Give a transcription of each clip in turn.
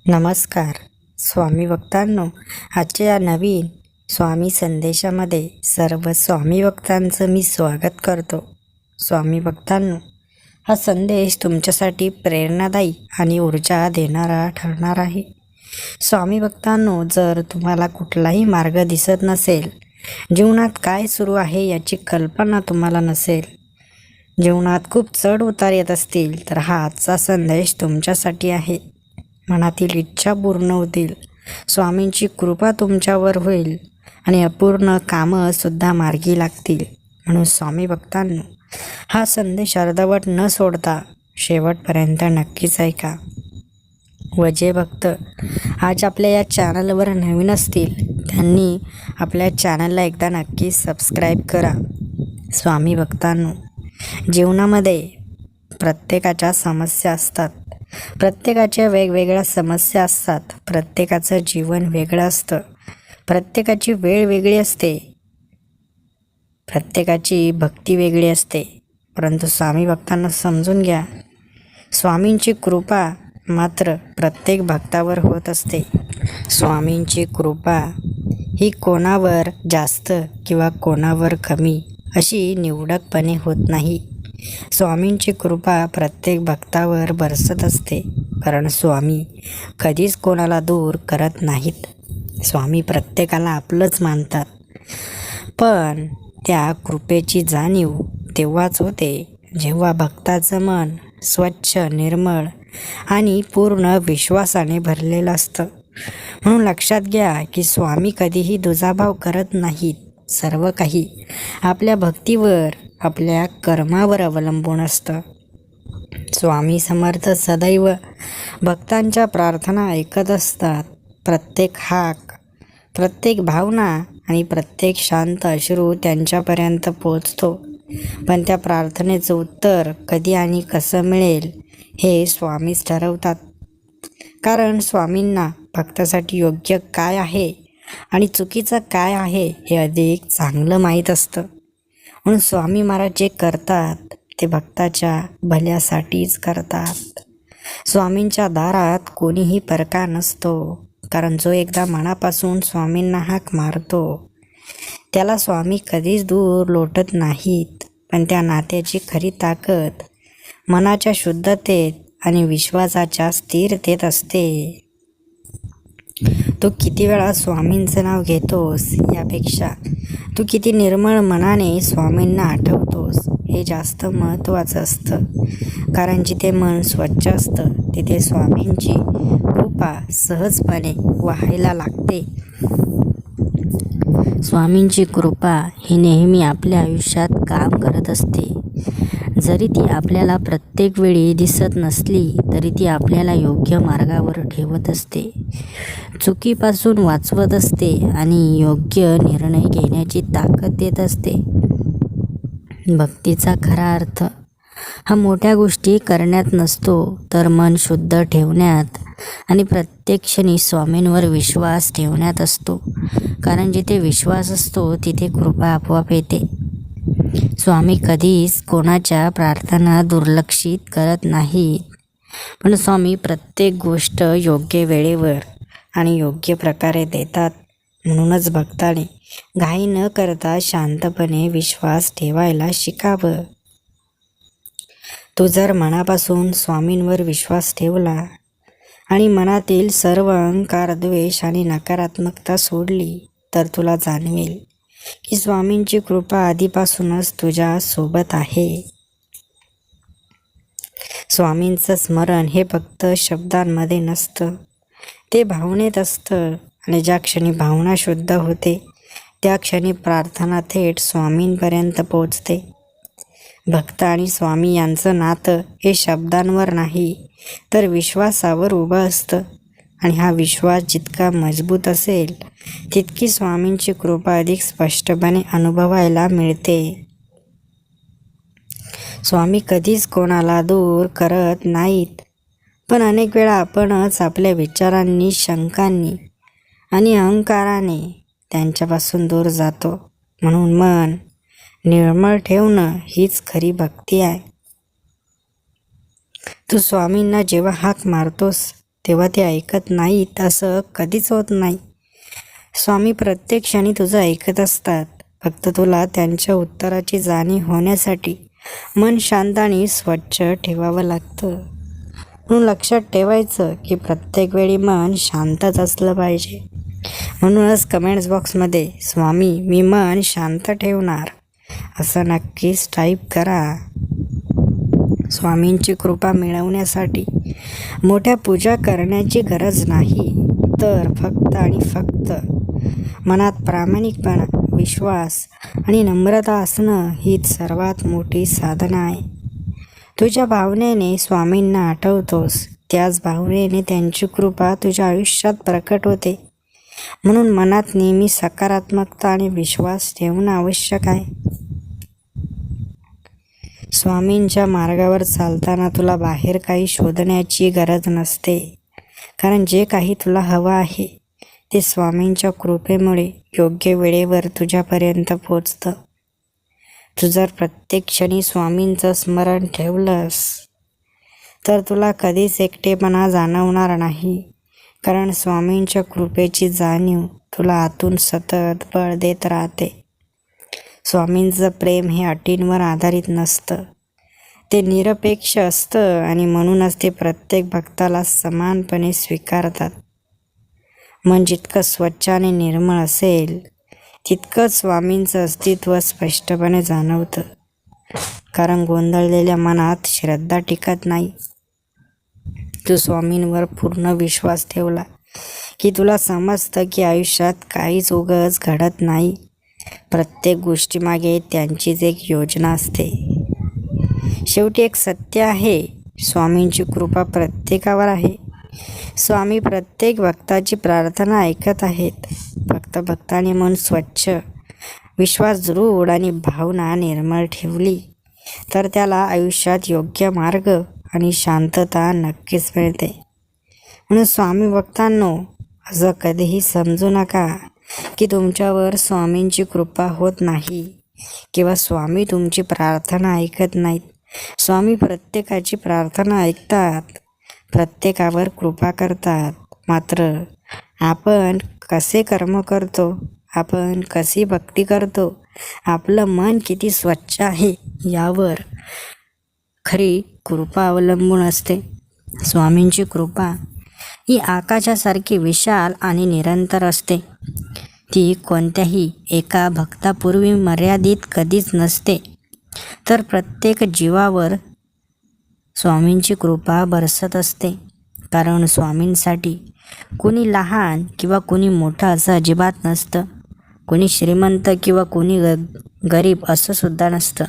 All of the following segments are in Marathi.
नमस्कार स्वामी भक्तांनो, आजच्या या नवीन स्वामी संदेशामध्ये सर्व स्वामी भक्तांचं मी स्वागत करतो. स्वामी भक्तांनो, हा संदेश तुमच्यासाठी प्रेरणादायी आणि ऊर्जा देणारा ठरणार आहे. स्वामी भक्तांनो, जर तुम्हाला कुठलाही मार्ग दिसत नसेल, जीवनात काय सुरू आहे याची कल्पना तुम्हाला नसेल, जीवनात खूप चढ उतार येत असतील, तर हा आजचा संदेश तुमच्यासाठी आहे. मनातील इच्छा पूर्ण होतील, स्वामींची कृपा तुमच्यावर होईल आणि अपूर्ण कामंसुद्धा मार्गी लागतील. म्हणून स्वामी भक्तांनो, हा संदेश अर्धवट न सोडता शेवटपर्यंत नक्कीच ऐका. व जे भक्त आज आपल्या या चॅनलवर नवीन असतील, त्यांनी आपल्या चॅनलला एकदा नक्की सबस्क्राईब करा. स्वामी भक्तांनो, जीवनामध्ये प्रत्येकाच्या समस्या असतात, प्रत्येकाच्या वेगवेगळ्या समस्या असतात, प्रत्येकाचं जीवन वेगळं असतं, प्रत्येकाची वेळ वेगळी असते, प्रत्येकाची भक्ती वेगळी असते. परंतु स्वामी भक्तांना समजून घ्या, स्वामींची कृपा मात्र प्रत्येक भक्तावर होत असते. स्वामींची कृपा ही कोणावर जास्त किंवा कोणावर कमी अशी निवडकपणे होत नाही. स्वामींची कृपा प्रत्येक भक्तावर बरसत असते, कारण स्वामी कधीच कोणाला दूर करत नाहीत. स्वामी प्रत्येकाला आपलंच मानतात. पण त्या कृपेची जाणीव तेव्हाच होते जेव्हा भक्ताचं मन स्वच्छ, निर्मळ आणि पूर्ण विश्वासाने भरलेलं असतं. म्हणून लक्षात घ्या की स्वामी कधीही दुजाभाव करत नाहीत. सर्व काही आपल्या भक्तीवर, आपल्या कर्मावर अवलंबून असतं. स्वामी समर्थ सदैव भक्तांच्या प्रार्थना ऐकत असतात. प्रत्येक हाक, प्रत्येक भावना आणि प्रत्येक शांत अश्रू त्यांच्यापर्यंत पोचतो. पण त्या प्रार्थनेचं उत्तर कधी आणि कसं मिळेल हे स्वामीच ठरवतात. कारण स्वामींना भक्तासाठी योग्य काय आहे आणि चुकीचं काय आहे हे अधिक चांगलं माहीत असतं. म्हणून स्वामी महाराज जे करतात ते भक्ताच्या भल्यासाठीच करतात. स्वामींच्या दारात कोणीही परका नसतो, कारण जो एकदा मनापासून स्वामींना हाक मारतो त्याला स्वामी कधीच दूर लोटत नाहीत. पण त्या नात्याची खरी ताकद मनाच्या शुद्धतेत आणि विश्वासाच्या स्थिरतेत असते. तू किती वेळा स्वामींचं नाव घेतोस यापेक्षा तू किती निर्मळ मनाने स्वामींना आठवतोस हे जास्त महत्त्वाचं असतं. कारण जिथे मन स्वच्छ असतं तिथे स्वामींची कृपा सहजपणे वाहायला लागते. स्वामींची कृपा ही नेहमी आपल्या आयुष्यात काम करत असते. जरी ती आपल्याला प्रत्येक वेळी दिसत नसली तरी ती आपल्याला योग्य मार्गावर ठेवत असते, चुकीपासून वाचवत असते आणि योग्य निर्णय घेण्याची ताकद देत असते. भक्तीचा खरा अर्थ हा मोठ्या गोष्टी करण्यात नसतो, तर मन शुद्ध ठेवण्यात आणि प्रत्येक क्षणी स्वामींवर विश्वास ठेवण्यात असतो. कारण जिथे विश्वास असतो तिथे कृपा आपोआप येते. स्वामी कधीच कोणाच्या प्रार्थना दुर्लक्षित करत नाहीत. पण स्वामी प्रत्येक गोष्ट योग्य वेळेवर आणि योग्य प्रकारे देतात. म्हणूनच भक्ताने घाई न करता शांतपणे विश्वास ठेवायला शिकावं. तू जर मनापासून स्वामींवर विश्वास ठेवला आणि मनातील सर्व अहंकार, द्वेष आणि नकारात्मकता सोडली, तर तुला जाणवेल की स्वामींची कृपा आधीपासूनच तुझ्या सोबत आहे. स्वामींचं स्मरण हे फक्त शब्दांमध्ये नसतं, ते भावनेत असतं. आणि ज्या क्षणी भावना शुद्ध होते त्या क्षणी प्रार्थना थेट स्वामींपर्यंत पोचते. भक्त आणि स्वामी यांचं नातं हे शब्दांवर नाही तर विश्वासावर उभं असतं. आणि हा विश्वास जितका मजबूत असेल तितकी स्वामींची कृपा अधिक स्पष्टपणे अनुभवायला मिळते. स्वामी कधीच कोणाला दूर करत नाहीत, पण अनेक वेळा आपणच आपल्या विचारांनी, शंकांनी आणि अहंकाराने त्यांच्यापासून दूर जातो. म्हणून मन निर्मळ ठेवणं हीच खरी भक्ती आहे. तू स्वामींना जेव्हा हाक मारतोस तेव्हा ते ऐकत नाहीत असं कधीच होत नाही. स्वामी प्रत्येक क्षणी तुझं ऐकत असतात. फक्त तुला त्यांच्या उत्तराची जाणीव होण्यासाठी मन शांत आणि स्वच्छ ठेवावं लागतं. म्हणून लक्षात ठेवायचं की प्रत्येक वेळी मन शांतच असलं पाहिजे. म्हणूनच कमेंट्स बॉक्समध्ये स्वामी मी मन शांत ठेवणार असं नक्कीच टाईप करा. स्वामींची कृपा मिळवण्यासाठी मोठ्या पूजा करण्याची गरज नाही, तर फक्त आणि फक्त मनात प्रामाणिकपणा, विश्वास आणि नम्रता असणं हीच सर्वात मोठी साधना आहे. तुझ्या भावनेने स्वामींना आठवतोस, त्याच भावनेने त्यांची कृपा तुझ्या आयुष्यात प्रकट होते. म्हणून मनात नेहमी सकारात्मकता आणि विश्वास ठेवणं आवश्यक आहे. स्वामींच्या मार्गावर चालताना तुला बाहेर काही शोधण्याची गरज नसते, कारण जे काही तुला हवं आहे ते स्वामींच्या कृपेमुळे योग्य वेळेवर तुझ्यापर्यंत पोचतं. तू जर प्रत्येक क्षणी स्वामींचं स्मरण ठेवलंस तर तुला कधीच एकटेपणा जाणवणार नाही, कारण स्वामींच्या कृपेची जाणीव तुला आतून सतत बळ देत राहते. स्वामींचं प्रेम हे अटींवर आधारित नसतं, ते निरपेक्ष असतं आणि म्हणूनच ते प्रत्येक भक्ताला समानपणे स्वीकारतात. मन जितकं स्वच्छ आणि निर्मळ असेल तितकंच स्वामींचं अस्तित्व स्पष्टपणे जाणवतं, कारण गोंधळलेल्या मनात श्रद्धा टिकत नाही. तू स्वामींवर पूर्ण विश्वास ठेवला की तुला समजतं की आयुष्यात काहीच उगाच घडत नाही. प्रत्येक गोष्टीमागे त्यांचीच एक योजना असते. शेवटी एक सत्य आहे, स्वामींची कृपा प्रत्येकावर आहे. स्वामी प्रत्येक भक्ताची प्रार्थना ऐकत आहेत. फक्त भक्ताने मन स्वच्छ, विश्वास दृढ आणि भावना निर्मळ ठेवली तर त्याला आयुष्यात योग्य मार्ग आणि शांतता नक्कीच मिळते. म्हणून स्वामी भक्तांनो, असं कधीही समजू नका की तुमच्यावर स्वामींची कृपा होत नाही किंवा स्वामी तुमची प्रार्थना ऐकत नाहीत. स्वामी प्रत्येकाची प्रार्थना ऐकतात, प्रत्येकावर कृपा करतात. मात्र आपण कसे कर्म करतो, आपण कशी भक्ती करतो, आपलं मन किती स्वच्छ आहे यावर खरी कृपा अवलंबून असते. स्वामींची कृपा ही आकाशासारखी विशाल आणि निरंतर असते. ती कोणत्याही एका भक्तापूर्वी मर्यादित कधीच नसते, तर प्रत्येक जीवावर स्वामींची कृपा बरसत असते. कारण स्वामींसाठी कोणी लहान किंवा कोणी मोठं असं अजिबात नसतं. कोणी श्रीमंत किंवा कोणी गरीब असं सुद्धा नसतं.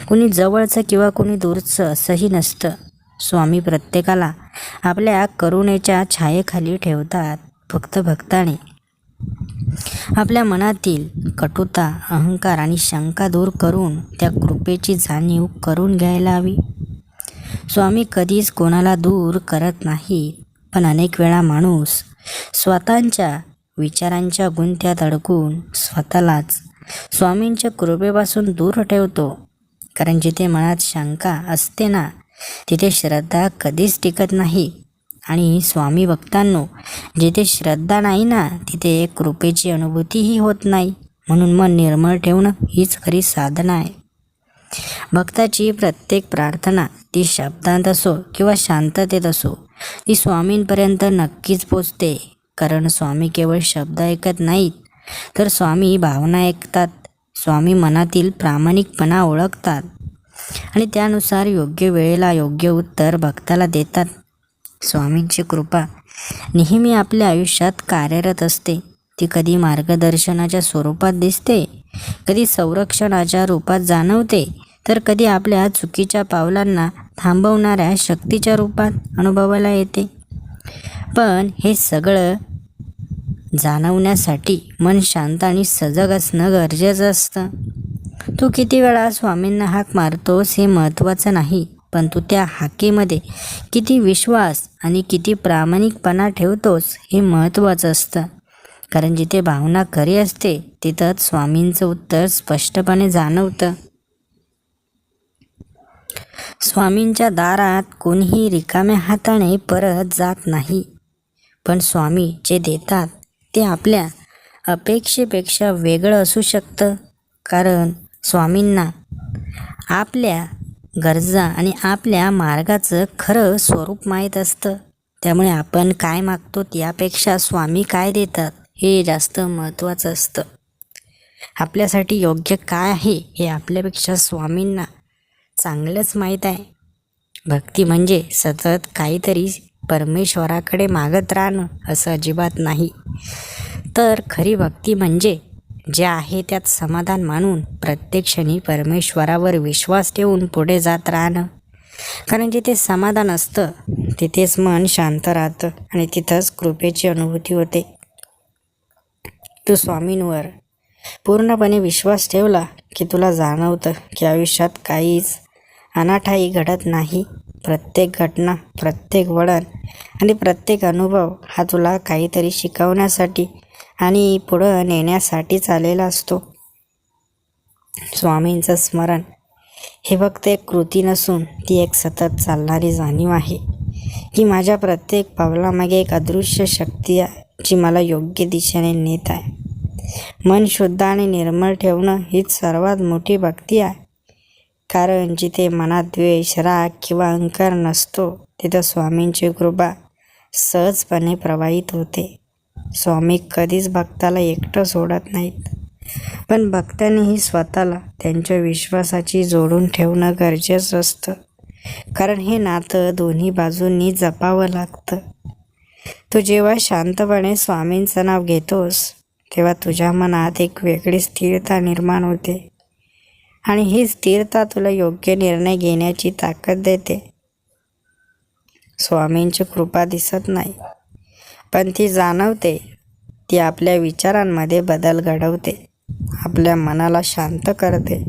कोणी जवळचं किंवा कोणी दूरचं असंही नसतं. स्वामी प्रत्येकाला आपल्या करुणेच्या छायेखाली ठेवतात. फक्त भक्ताने आपल्या मनातील कटुता, अहंकार आणि शंका दूर करून त्या कृपेची जाणीव करून घ्यायला हवी. स्वामी कधीच कोणाला दूर करत नाही, पण अनेक वेळा माणूस स्वतःच्या विचारांच्या गुंत्यात अडकून स्वतःलाच स्वामींच्या कृपेपासून दूर ठेवतो. कारण जिथे मनात शंका असते ना, तिथे श्रद्धा कधीच टिकत नाही. आणि स्वामी भक्तांनो, जिथे श्रद्धा नाही ना, तिथे कृपेची अनुभूतीही होत नाही. म्हणून मन निर्मळ ठेवणं हीच खरी साधना आहे. भक्ताची प्रत्येक प्रार्थना, ती शब्दांत असो किंवा शांततेत असो, ती स्वामींपर्यंत नक्कीच पोचते. कारण स्वामी केवळ शब्द ऐकत नाहीत, तर स्वामी भावना ऐकतात. स्वामी मनातील प्रामाणिकपणा ओळखतात आणि त्यानुसार योग्य वेळेला योग्य उत्तर भक्ताला देतात. स्वामींची कृपा नेहमी आपल्या आयुष्यात कार्यरत असते. ती कधी मार्गदर्शनाच्या स्वरूपात दिसते, कधी संरक्षणाच्या रूपात जाणवते, तर कधी आपल्या चुकीच्या पावलांना थांबवणाऱ्या शक्तीच्या रूपात अनुभवायला येते. पण हे सगळं जाणवण्यासाठी मन शांत आणि सजग असणं गरजेचं असतं. तू किती वेळा स्वामींना हाक मारतोस हे महत्त्वाचं नाही, पण तू त्या हाकेमध्ये किती विश्वास आणि किती प्रामाणिकपणा ठेवतोस हे महत्त्वाचं असतं. कारण जिथे भावना खरी असते तिथंच स्वामींचं उत्तर स्पष्टपणे जाणवतं. स्वामींच्या दारात कोणीही रिकाम्या हाताने परत जात नाही. पण स्वामी जे देतात ते आपल्या अपेक्षेपेक्षा वेगळं असू शकतं, कारण स्वामींना आपल्या गरजा आणि आपल्या मार्गाचं खरं स्वरूप माहीत असतं. त्यामुळे आपण काय मागतो त्यापेक्षा स्वामी काय देतात हे जास्त महत्त्वाचं असतं. आपल्यासाठी योग्य काय आहे हे आपल्यापेक्षा स्वामींना चांगलंच माहीत आहे. भक्ती म्हणजे सतत काहीतरी परमेश्वराकडे मागत राहणं असं अजिबात नाही. तर खरी भक्ती म्हणजे जे आहे त्यात समाधान मानून प्रत्येक क्षणी परमेश्वरावर विश्वास ठेवून पुढे जात राहणं. कारण जिथे समाधान असतं तिथेच मन शांत राहतं आणि तिथंच कृपेची अनुभूती होते. तू स्वामींवर पूर्णपणे विश्वास ठेवला की तुला जाणवतं की आयुष्यात काहीच अनाठाई घडत नाही. प्रत्येक घटना, प्रत्येक वळण आणि प्रत्येक अनुभव हा तुला काहीतरी शिकवण्यासाठी आणि पुढं नेण्यासाठीच आलेला असतो. स्वामींचं स्मरण हे फक्त एक कृती नसून ती एक सतत चालणारी जाणीव आहे की माझ्या प्रत्येक पावलामागे एक अदृश्य शक्ती आहे जी मला योग्य दिशेने नेत आहे. मन शुद्ध आणि निर्मळ ठेवणं हीच सर्वात मोठी भक्ती आहे. कारण जिथे मनात द्वेष, राग किंवा अहंकार नसतो तिथं स्वामींची कृपा सहजपणे प्रवाहित होते. स्वामी कधीच भक्ताला एकटं सोडत नाहीत, पण भक्तांनीही स्वतःला त्यांच्या विश्वासाची जोडून ठेवणं गरजेचं असतं. कारण हे नातं दोन्ही बाजूंनी जपावं लागतं. तू जेव्हा शांतपणे स्वामींचं नाव घेतोस तेव्हा तुझ्या मनात एक वेगळी स्थिरता निर्माण होते आणि ही स्थिरता तुला योग्य निर्णय घेण्याची ताकद देते. स्वामींची कृपा दिसत नाही, पण ती जाणवते. ती आपल्या विचारांमध्ये बदल घडवते, आपल्या मनाला शांत करते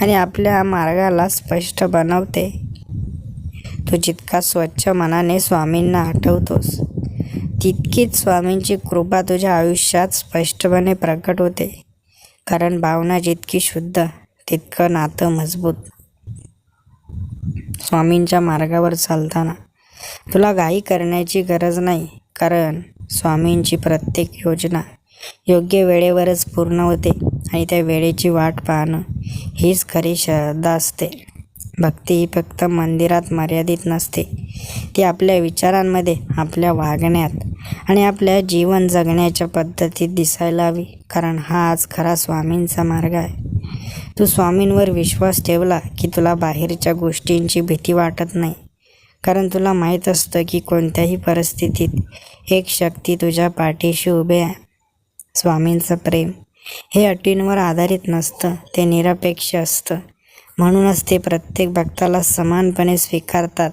आणि आपल्या मार्गाला स्पष्ट बनवते. तू जितका स्वच्छ मनाने स्वामींना आठवतोस तितकीच स्वामींची कृपा तुझ्या आयुष्यात स्पष्टपणे प्रकट होते. कारण भावना जितकी शुद्ध तितकं नातं मजबूत. स्वामींच्या मार्गावर चालताना तुला घाई करण्याची गरज नाही, कारण स्वामींची प्रत्येक योजना योग्य वेळेवरच पूर्ण होते आणि त्या वेळेची वाट पाहणं हीच खरी श्रद्धा असते. भक्ती ही फक्त मंदिरात मर्यादित नसते, ती आपल्या विचारांमध्ये, आपल्या वागण्यात आणि आपल्या जीवन जगण्याच्या पद्धतीत दिसायला हवी. कारण हाच खरा स्वामींचा मार्ग आहे. तू स्वामींवर विश्वास ठेवला की तुला बाहेरच्या गोष्टींची भीती वाटत नाही, कारण तुला माहीत असतं की कोणत्याही परिस्थितीत एक शक्ती तुझ्या पाठीशी उभे आहे. स्वामींचं प्रेम हे अटींवर आधारित नसतं, ते निरपेक्ष असतं. म्हणूनच ते प्रत्येक भक्ताला समानपणे स्वीकारतात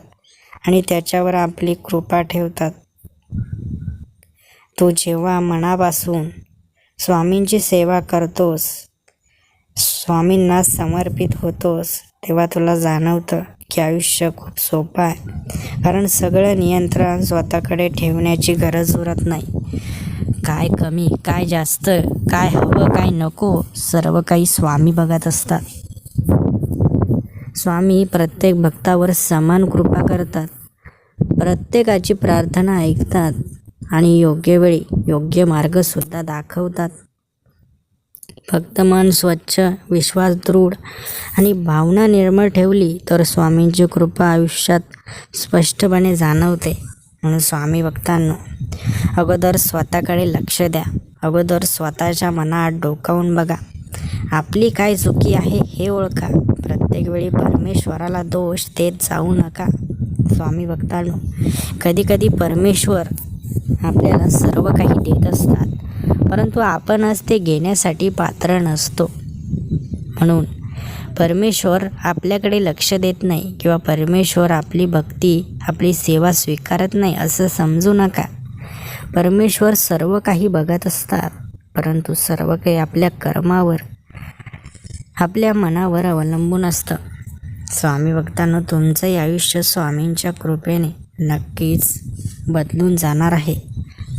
आणि त्याच्यावर आपली कृपा ठेवतात. तू जेव्हा मनापासून स्वामींची सेवा करतोस, स्वामींना समर्पित होतोस, तेव्हा तुला जाणवतं की आयुष्य खूप सोपं आहे. कारण सगळं नियंत्रण स्वतःकडे ठेवण्याची गरज उरत नाही. काय कमी, काय जास्त, काय हवं, काय नको, सर्व काही स्वामी बघत असतात. स्वामी प्रत्येक भक्तावर समान कृपा करतात, प्रत्येकाची प्रार्थना ऐकतात आणि योग्य वेळी योग्य मार्गसुद्धा दाखवतात. फक्त मन स्वच्छ, विश्वास दृढ आणि भावना निर्मळ ठेवली तर स्वामींची कृपा आयुष्यात स्पष्टपणे जाणवते. म्हणून स्वामी भक्तांनो, अगोदर स्वतःकडे लक्ष द्या. अगोदर स्वतःच्या मनात डोकावून बघा. आपली काय चुकी आहे हे ओळखा. प्रत्येक वेळी परमेश्वराला दोष देत जाऊ नका. स्वामी भक्तांनो, कधीकधी परमेश्वर आपल्याला सर्व काही देत असतात, परंतु आपणच ते घेण्यासाठी पात्र नसतो. म्हणून परमेश्वर आपल्याकडे लक्ष देत नाही किंवा परमेश्वर आपली भक्ती, आपली सेवा स्वीकारत नाही असं समजू नका. परमेश्वर सर्व काही बघत असतात, परंतु सर्व काही आपल्या कर्मावर, आपल्या मनावर अवलंबून असतं. स्वामी भक्तांनो, तुमचंही आयुष्य स्वामींच्या कृपेने नक्कीच बदलून जाणार आहे.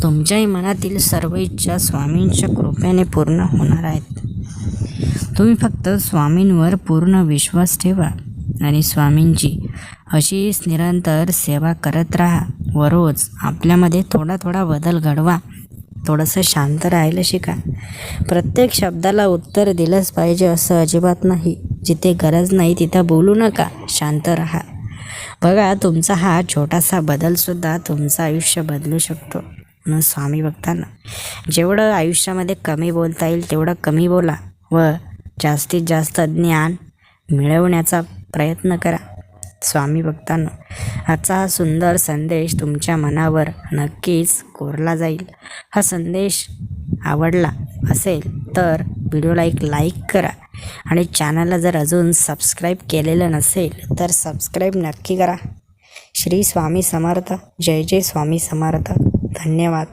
तुमच्याही मनातील सर्व इच्छा स्वामींच्या कृपेने पूर्ण होणार आहेत. तुम्ही फक्त स्वामींवर पूर्ण विश्वास ठेवा आणि स्वामींची अशीच निरंतर सेवा करत राहा. व रोज आपल्यामध्ये थोडा थोडा बदल घडवा. थोडंसं शांत राहायला शिका. प्रत्येक शब्दाला उत्तर दिलंच पाहिजे असं अजिबात नाही. जिथे गरज नाही तिथं बोलू नका, शांत राहा. बघा, तुमचा हा छोटासा बदलसुद्धा तुमचं आयुष्य बदलू शकतो. म्हणून स्वामी भक्तांना जेवढं आयुष्यामध्ये कमी बोलता येईल तेवढं कमी बोला व जास्तीत जास्त ज्ञान मिळवण्याचा प्रयत्न करा. स्वामी भक्तांनो, आजचा हा सुंदर संदेश तुमच्या मनावर नक्कीच कोरला जाईल. हा संदेश आवडला असेल तर व्हिडिओला एक लाईक करा आणि चॅनलला जर अजून सबस्क्राईब केलेलं नसेल तर सबस्क्राईब नक्की करा. श्री स्वामी समर्थ. जय जय स्वामी समर्थ. धन्यवाद.